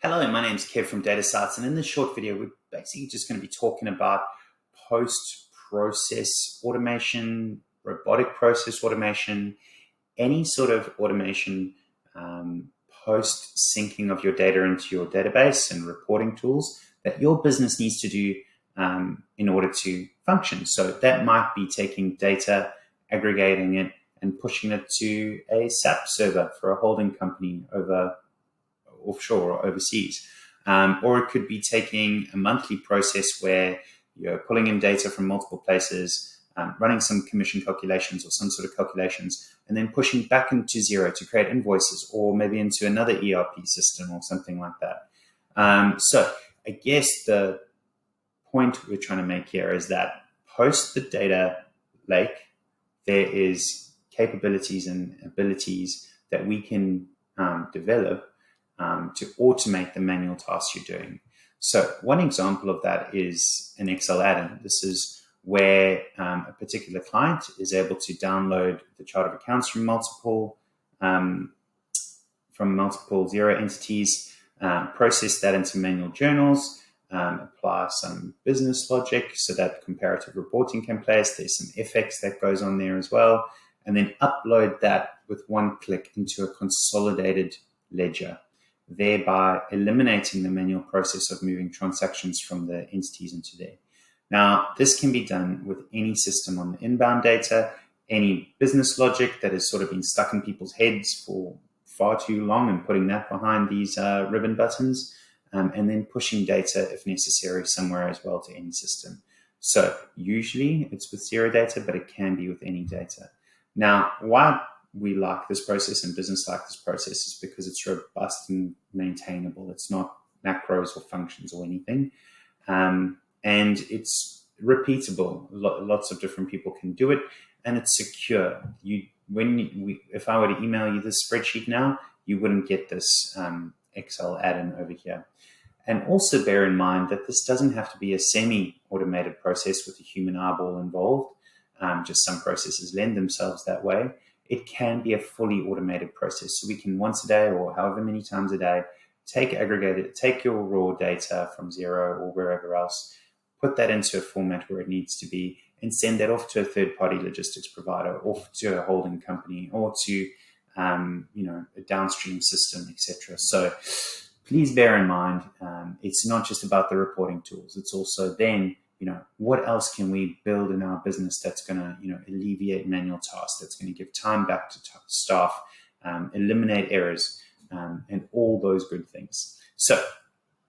Hello, my name's Kev from Data Sites, and in this short video, we're basically just going to be talking about post-process automation, robotic process automation, any sort of automation post-syncing of your data into your database and reporting tools that your business needs to do in order to function. So that might be taking data, aggregating it, and pushing it to a SAP server for a holding company over offshore or overseas. Or it could be taking a monthly process where you're pulling in data from multiple places, running some commission calculations or some sort of calculations, and then pushing back into Xero to create invoices, or maybe into another ERP system or something like that. So I guess the point we're trying to make here is that post the data lake, there is capabilities and abilities that we can develop to automate the manual tasks you're doing. So one example of that is an Excel AddIn. This is where a particular client is able to download the chart of accounts from multiple Xero entities, process that into manual journals, apply some business logic so that comparative reporting can place. There's some FX that goes on there as well, and then upload that with one click into a consolidated ledger, thereby eliminating the manual process of moving transactions from the entities into there. Now, this can be done with any system on the inbound data, any business logic that has sort of been stuck in people's heads for far too long, and putting that behind these ribbon buttons, and then pushing data, if necessary, somewhere as well to any system. So usually it's with Xero data, but it can be with any data. Now, why we like this process and business like this process is because it's robust and maintainable. It's not macros or functions or anything. And it's repeatable. Lots of different people can do it, and it's secure. If I were to email you this spreadsheet now, you wouldn't get this Excel add-in over here. And also bear in mind that this doesn't have to be a semi-automated process with a human eyeball involved. Just some processes lend themselves that way. It can be a fully automated process. So we can once a day or however many times a day take your raw data from Xero or wherever else, put that into a format where it needs to be, and send that off to a third-party logistics provider, or to a holding company, or to a downstream system, etc. So please bear in mind, it's not just about the reporting tools. It's also then, what else can we build in our business that's going to, alleviate manual tasks, that's going to give time back to staff, eliminate errors, and all those good things. So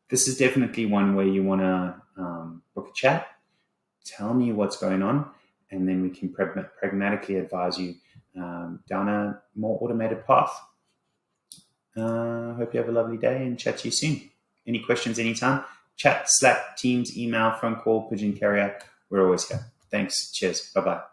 this is definitely one where you want to book a chat, tell me what's going on, and then we can pragmatically advise you down a more automated path. Hope you have a lovely day, and chat to you soon. Any questions anytime? Chat, Slack, Teams, email, phone call, pigeon carrier. We're always here. Thanks. Cheers. Bye-bye.